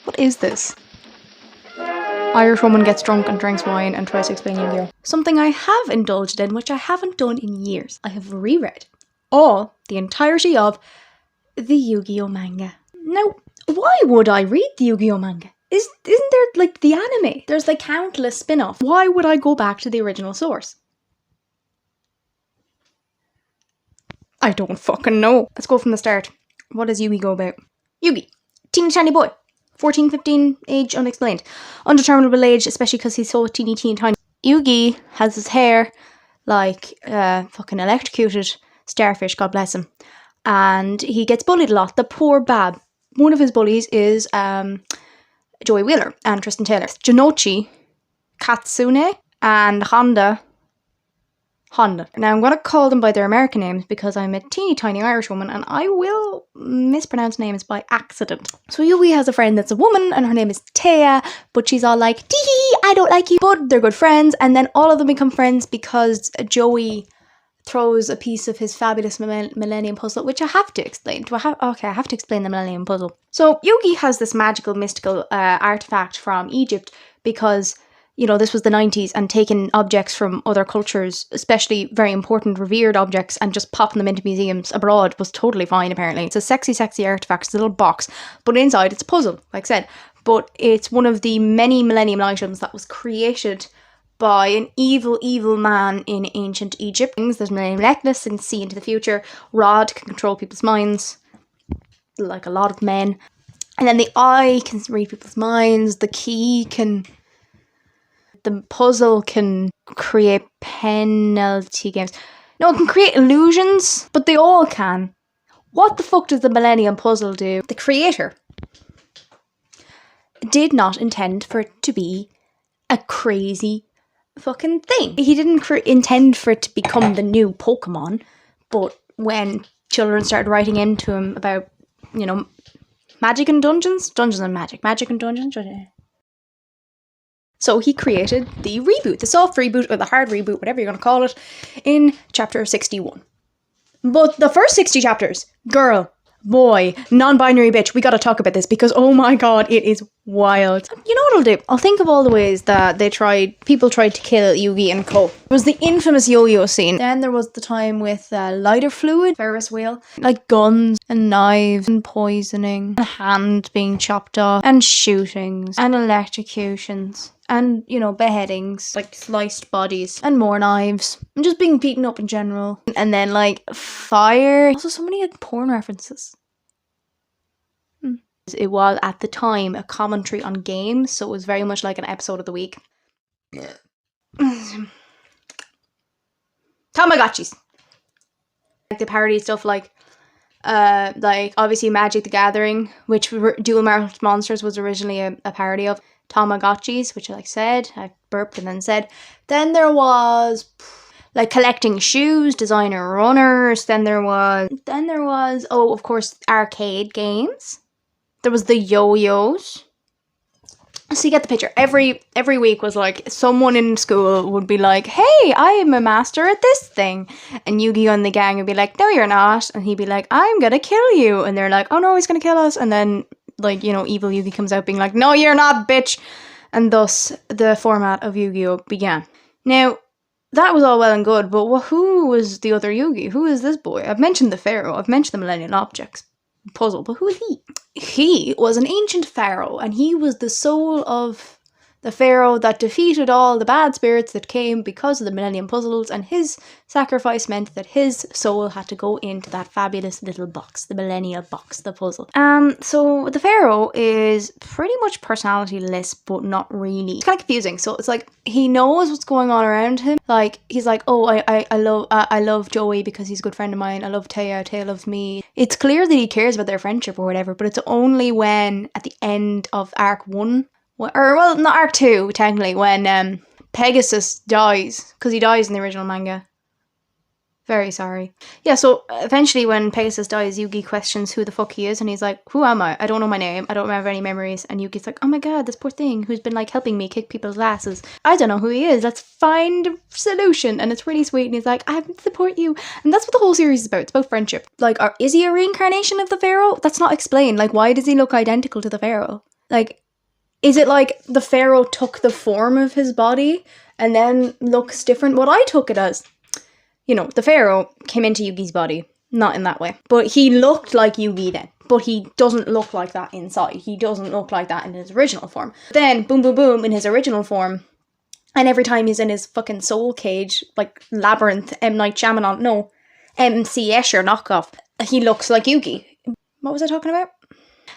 What is this? Irish woman gets drunk and drinks wine and tries to explain YuGiOh. Something I have indulged in, which I haven't done in years. I have reread the entirety of the YuGiOh manga. Now, why would I read the YuGiOh manga? Isn't there like the anime? There's like countless spin-offs. Why would I go back to the original source? I don't fucking know. Let's go from the start. What does Yugi go about? Yugi, teeny tiny boy. 14, 15, age unexplained. Undeterminable age, especially because he's so teeny tiny. Yugi has his hair like fucking electrocuted starfish, God bless him. And he gets bullied a lot. The poor bab. One of his bullies is Joey Wheeler and Tristan Taylor. Janochi, Katsune, and Honda. Now I'm going to call them by their American names because I'm a teeny tiny Irish woman and I will mispronounce names by accident. So Yugi has a friend that's a woman and her name is Taya, but she's all like, tee, I don't like you. But they're good friends, and then all of them become friends because Joey throws a piece of his fabulous Millennium Puzzle, which I have to explain. I have to explain the Millennium Puzzle. So Yugi has this magical, mystical artifact from Egypt because, you know, this was the 90s, and taking objects from other cultures, especially very important, revered objects, and just popping them into museums abroad was totally fine, apparently. It's a sexy, sexy artifact. It's a little box, but inside it's a puzzle, like I said. But it's one of the many Millennium items that was created by an evil, evil man in ancient Egypt. There's Millennium Necklace and see into the future. Rod can control people's minds, like a lot of men. And then the eye can read people's minds. The key can... The puzzle can create penalty games. No, it can create illusions, but they all can. What the fuck does the Millennium Puzzle do? The creator did not intend for it to be a crazy fucking thing. He didn't intend for it to become the new Pokemon, but when children started writing into him about, you know, magic and dungeons and magic and dungeons. So he created the reboot, the soft reboot or the hard reboot, whatever you're going to call it, in chapter 61. But the first 60 chapters, girl, boy, non-binary bitch, we got to talk about this because, oh my god, it is wild. You know what I'll do? I'll think of all the ways that people tried to kill Yugi and Co. There was the infamous yo-yo scene. Then there was the time with lighter fluid, Ferris wheel, like guns and knives and poisoning, and hand being chopped off, and shootings, and electrocutions. And, you know, beheadings, like sliced bodies, and more knives, and just being beaten up in general. And then, like, fire. Also, so many like, porn references. It was, at the time, a commentary on games, so it was very much like an episode of the week. Tamagotchis. Like, the parody stuff like obviously Magic the Gathering, which Duel Monsters was originally a parody of. Tamagotchis, which like I said, I burped and then said. Then there was like collecting shoes, designer runners. Then there was oh, of course, arcade games. There was the yo-yos. So you get the picture. Every week was like someone in school would be like, "Hey, I am a master at this thing," and YuGiOh and the gang would be like, "No, you're not," and he'd be like, "I'm gonna kill you," and they're like, "Oh no, he's gonna kill us," and then, like, you know, evil Yugi comes out being like, "No, you're not, bitch." And thus, the format of YuGiOh began. Now, that was all well and good, but who was the other Yugi? Who is this boy? I've mentioned the Pharaoh, I've mentioned the Millennium Objects puzzle, but who is he? He was an ancient pharaoh, and he was the soul of the pharaoh that defeated all the bad spirits that came because of the Millennium Puzzles, and his sacrifice meant that his soul had to go into that fabulous little box, the Millennial Box, the puzzle. So the pharaoh is pretty much personalityless, but not really. It's kind of confusing. So it's like he knows what's going on around him. Like he's like, oh, I love Joey because he's a good friend of mine. I love Taya. Taya loves me. It's clear that he cares about their friendship or whatever, but it's only when at the end of Arc 1. Or, well, not Arc 2, technically, when Pegasus dies, because he dies in the original manga. Very sorry. Yeah, so eventually when Pegasus dies, Yugi questions who the fuck he is, and he's like, who am I? I don't know my name, I don't remember any memories, and Yugi's like, oh my god, this poor thing who's been, like, helping me kick people's asses. I don't know who he is, let's find a solution, and it's really sweet, and he's like, I support you, and that's what the whole series is about, it's about friendship. Like, is he a reincarnation of the Pharaoh? That's not explained, like, why does he look identical to the Pharaoh? Like, is it like the pharaoh took the form of his body and then looks different? What I took it as, you know, the pharaoh came into Yugi's body. Not in that way. But he looked like Yugi then. But he doesn't look like that inside. He doesn't look like that in his original form. Then, boom, boom, boom, in his original form. And every time he's in his fucking soul cage, like Labyrinth, M. Night Shyamalan, no, M.C. Escher knockoff, he looks like Yugi. What was I talking about?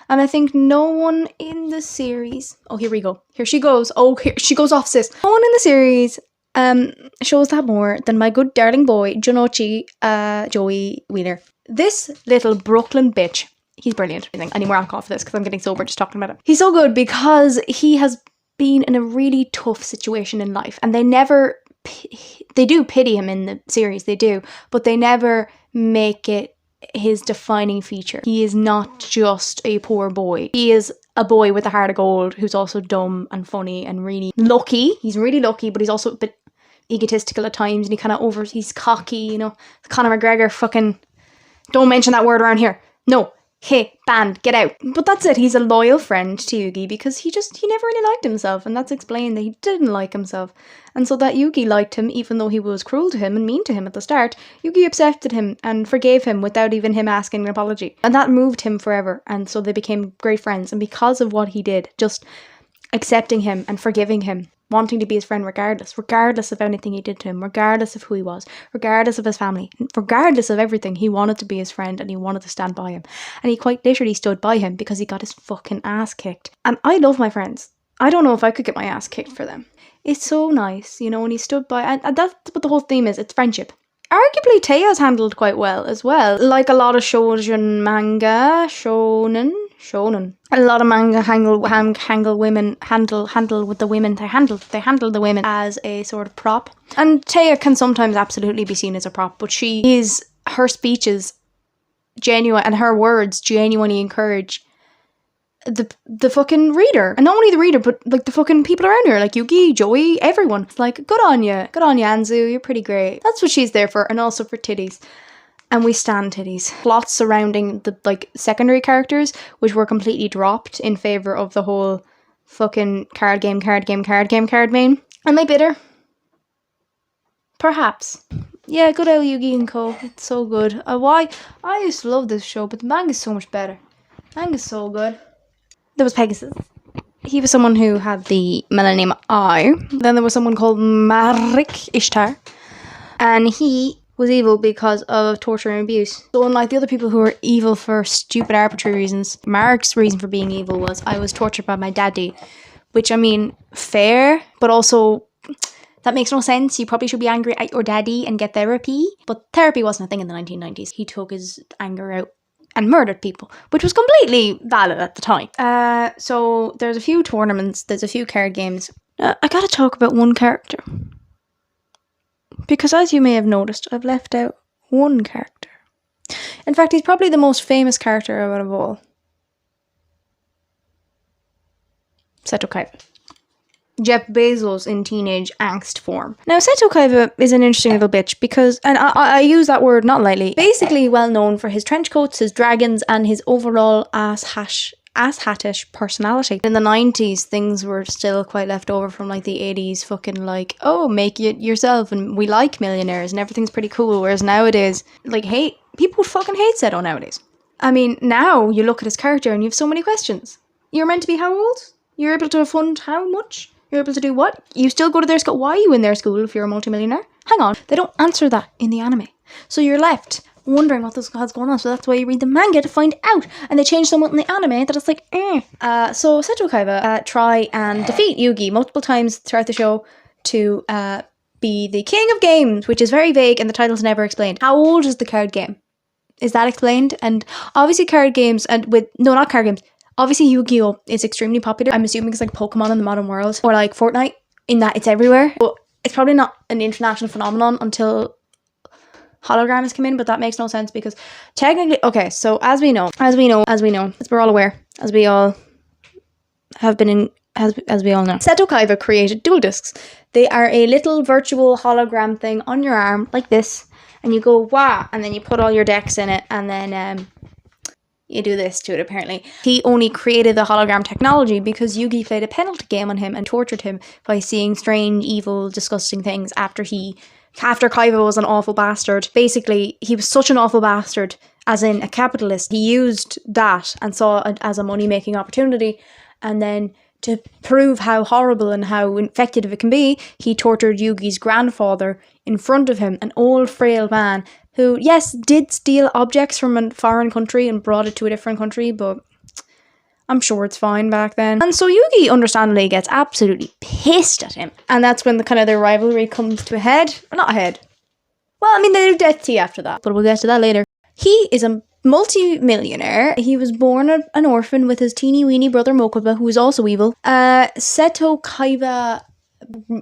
And I think no one in the series... Oh, here we go. Here she goes. Oh, here she goes off, sis. No one in the series shows that more than my good darling boy, Jonochi Joey Wheeler. This little Brooklyn bitch. He's brilliant. I need more alcohol for this because I'm getting sober just talking about him. He's so good because he has been in a really tough situation in life. And they never... They do pity him in the series, they do. But they never make it his defining feature. He is not just a poor boy. He is a boy with a heart of gold who's also dumb and funny and really lucky. He's really lucky, but he's also a bit egotistical at times, and he's cocky, you know. Conor McGregor fucking... Don't mention that word around here. No. Hey, banned, get out. But that's it, he's a loyal friend to Yugi because he never really liked himself, and that's explained that he didn't like himself. And so that Yugi liked him, even though he was cruel to him and mean to him at the start, Yugi accepted him and forgave him without even him asking an apology. And that moved him forever, and so they became great friends. And because of what he did, just accepting him and forgiving him, wanting to be his friend regardless of anything he did to him, regardless of who he was, regardless of his family, regardless of everything, he wanted to be his friend and he wanted to stand by him. And he quite literally stood by him because he got his fucking ass kicked. And I love my friends. I don't know if I could get my ass kicked for them. It's so nice, you know, when he stood by, and that's what the whole theme is, it's friendship. Arguably, Teia's handled quite well as well. Like a lot of shounen manga, shonen. A lot of manga handle with the women. They handle the women as a sort of prop. And Teiya can sometimes absolutely be seen as a prop, but her speeches genuine and her words genuinely encourage the fucking reader. And not only the reader, but like the fucking people around her, like Yugi, Joey, everyone. It's like, good on you, Anzu, you're pretty great. That's what she's there for, and also for titties. And we stand titties. Plots surrounding the like secondary characters, which were completely dropped in favour of the whole fucking card game main. Am I bitter? Perhaps. Yeah, good old Yugi and Co. It's so good. I used to love this show, but the manga's so much better. Manga's so good. There was Pegasus. He was someone who had the Millennium Eye. Then there was someone called Marik Ishtar. And he was evil because of torture and abuse. So unlike the other people who were evil for stupid arbitrary reasons, Marik's reason for being evil was, I was tortured by my daddy. Which, I mean, fair, but also that makes no sense. You probably should be angry at your daddy and get therapy. But therapy wasn't a thing in the 1990s. He took his anger out and murdered people, which was completely valid at the time. So there's a few tournaments, there's a few card games. I gotta talk about one character. Because as you may have noticed, I've left out one character. In fact, he's probably the most famous character out of all. Seto Kaiba. Jeff Bezos in teenage angst form. Now, Seto Kaiba is an interesting little bitch because, and I use that word not lightly, basically well known for his trench coats, his dragons, and his overall ass-hattish personality. In the 90s, things were still quite left over from like the 80s, fucking like, oh, make it yourself, and we like millionaires, and everything's pretty cool, whereas nowadays, like, people fucking hate Seto nowadays. I mean, now you look at his character and you have so many questions. You're meant to be how old? You're able to fund how much? You're able to do what? You still go to their school. Why are you in their school if you're a multimillionaire? Hang on. They don't answer that in the anime. So you're left wondering what this god's going on. So that's why you read the manga to find out. And they change somewhat in the anime that it's like, So Seto Kaiba try and defeat Yugi multiple times throughout the show to be the king of games, which is very vague and the title's never explained. How old is the card game? Is that explained? And obviously card games not card games. Obviously, YuGiOh is extremely popular. I'm assuming it's like Pokemon in the modern world. Or like Fortnite, in that it's everywhere. But it's probably not an international phenomenon until holograms come in. But that makes no sense because technically... Okay, so as we know, as we're all aware, as we all have been in... As we all know, Seto Kaiba created dual discs. They are a little virtual hologram thing on your arm, like this. And you go, wah, and then you put all your decks in it. And then... you do this to it, apparently. He only created the hologram technology because Yugi played a penalty game on him and tortured him by seeing strange, evil, disgusting things after Kaiba was an awful bastard. Basically, he was such an awful bastard, as in a capitalist. He used that and saw it as a money-making opportunity, and then to prove how horrible and how effective it can be, he tortured Yugi's grandfather in front of him, an old, frail man who, yes, did steal objects from a foreign country and brought it to a different country, but I'm sure it's fine back then. And so Yugi, understandably, gets absolutely pissed at him. And that's when their rivalry comes to a head. Or not a head. Well, I mean, they do death tea after that, but we'll get to that later. He is a multi-millionaire. He was born an orphan with his teeny-weeny brother Mokuba, who is also evil. Seto Kaiba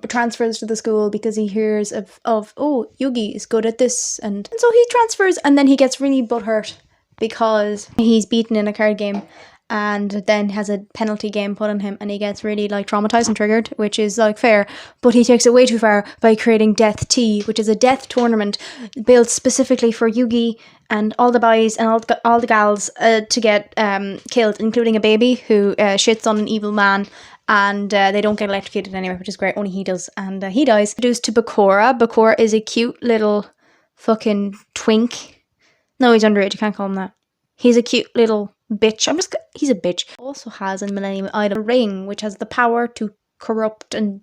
transfers to the school because he hears of oh, Yugi is good at this, and so he transfers, and then he gets really butthurt because he's beaten in a card game and then has a penalty game put on him, and he gets really like traumatized and triggered, which is like fair, but he takes it way too far by creating Death Tea, which is a death tournament built specifically for Yugi and all the boys and all the gals to get killed, including a baby who shits on an evil man. And they don't get electrocuted anyway, which is great. Only he does. And he dies. Introduced to Bakura. Bakura is a cute little fucking twink. No, he's underage. You can't call him that. He's a cute little bitch. He's a bitch. Also has a Millennium item, a ring, which has the power to corrupt and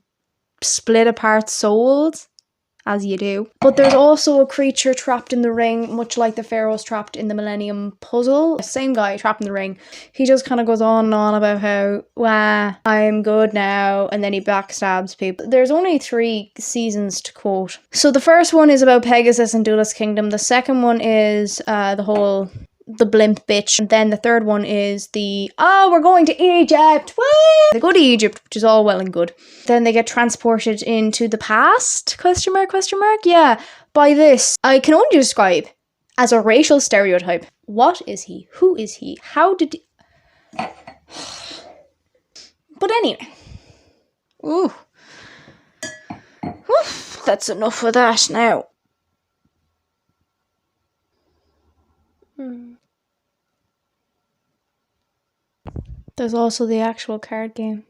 split apart souls. As you do. But there's also a creature trapped in the ring, much like the pharaohs trapped in the Millennium Puzzle. The same guy trapped in the ring. He just kind of goes on and on about how, wah, I'm good now, and then he backstabs people. There's only 3 seasons to quote. So the first one is about Pegasus and Duelist Kingdom. The second one is the blimp bitch. And then the third one is we're going to Egypt. Woo! They go to Egypt, which is all well and good. Then they get transported into the past, question mark, yeah, by this, I can only describe as a racial stereotype. What is he? Who is he? How did he... But anyway. Ooh. That's enough of that now. There's also the actual card game.